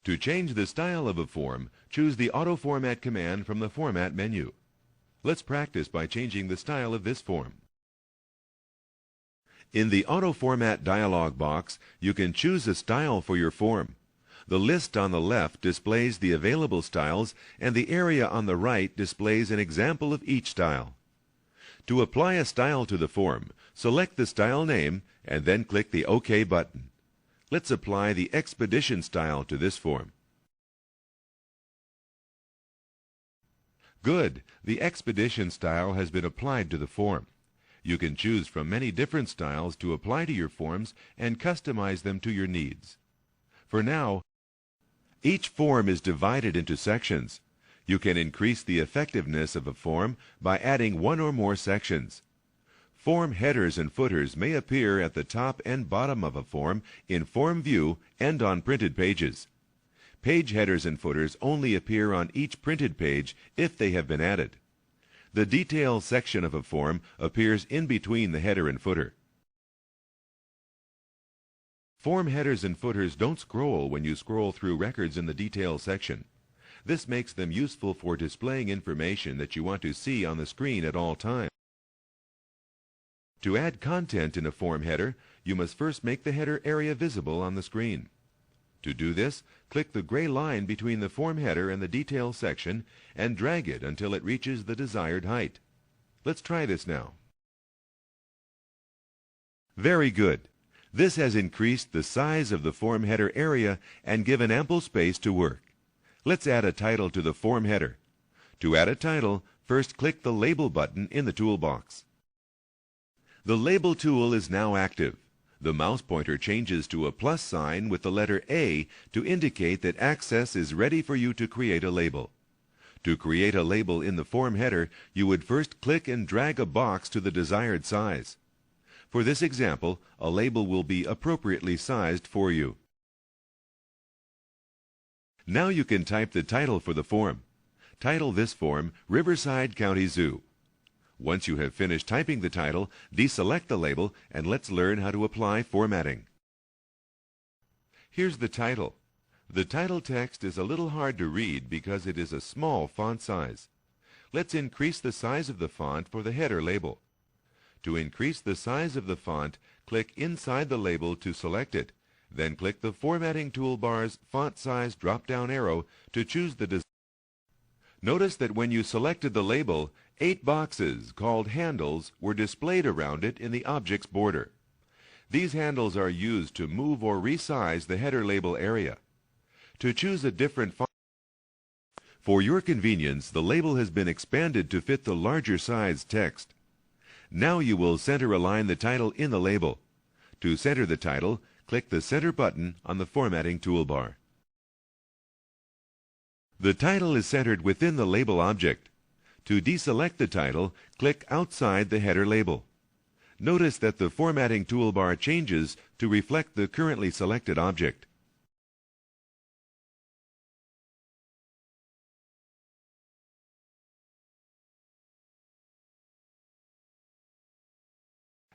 To change the style of a form, choose the Auto Format command from the Format menu. Let's practice by changing the style of this form. In the Auto Format dialog box, you can choose a style for your form. The list on the left displays the available styles, and the area on the right displays an example of each style. To apply a style to the form, select the style name and then click the OK button. Let's apply the Expedition style to this form. Good! The Expedition style has been applied to the form. You can choose from many different styles to apply to your forms and customize them to your needs. For now, each form is divided into sections. You can increase the effectiveness of a form by adding one or more sections. Form headers and footers may appear at the top and bottom of a form in Form View and on printed pages. Page headers and footers only appear on each printed page if they have been added. The Details section of a form appears in between the header and footer. Form headers and footers don't scroll when you scroll through records in the Details section. This makes them useful for displaying information that you want to see on the screen at all times. To add content in a form header, you must first make the header area visible on the screen. To do this, click the gray line between the form header and the Details section and drag it until it reaches the desired height. Let's try this now. Very good. This has increased the size of the form header area and given ample space to work. Let's add a title to the form header. To add a title, first click the Label button in the toolbox. The Label tool is now active. The mouse pointer changes to a plus sign with the letter A to indicate that Access is ready for you to create a label. To create a label in the form header, you would first click and drag a box to the desired size. For this example, a label will be appropriately sized for you. Now you can type the title for the form. Title this form Riverside County Zoo. Once you have finished typing the title, deselect the label and let's learn how to apply formatting. Here's the title. The title text is a little hard to read because it is a small font size. Let's increase the size of the font for the header label. To increase the size of the font, click inside the label to select it. Then click the Formatting toolbar's Font Size drop-down arrow to choose the design. Notice that when you selected the label, 8 boxes called handles were displayed around it in the object's border. These handles are used to move or resize the header label area. To choose a different font, for your convenience, the label has been expanded to fit the larger size text. Now you will center align the title in the label. To center the title, click the Center button on the Formatting toolbar. The title is centered within the label object. To deselect the title, click outside the header label. Notice that the Formatting toolbar changes to reflect the currently selected object.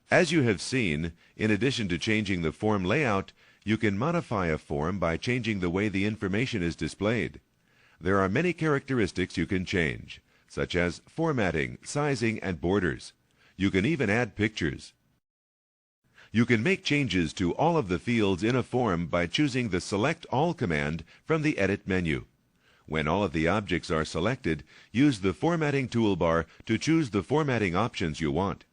As you have seen, in addition to changing the form layout, you can modify a form by changing the way the information is displayed. There are many characteristics you can change, such as formatting, sizing, and borders. You can even add pictures. You can make changes to all of the fields in a form by choosing the Select All command from the Edit menu. When all of the objects are selected, use the Formatting toolbar to choose the formatting options you want.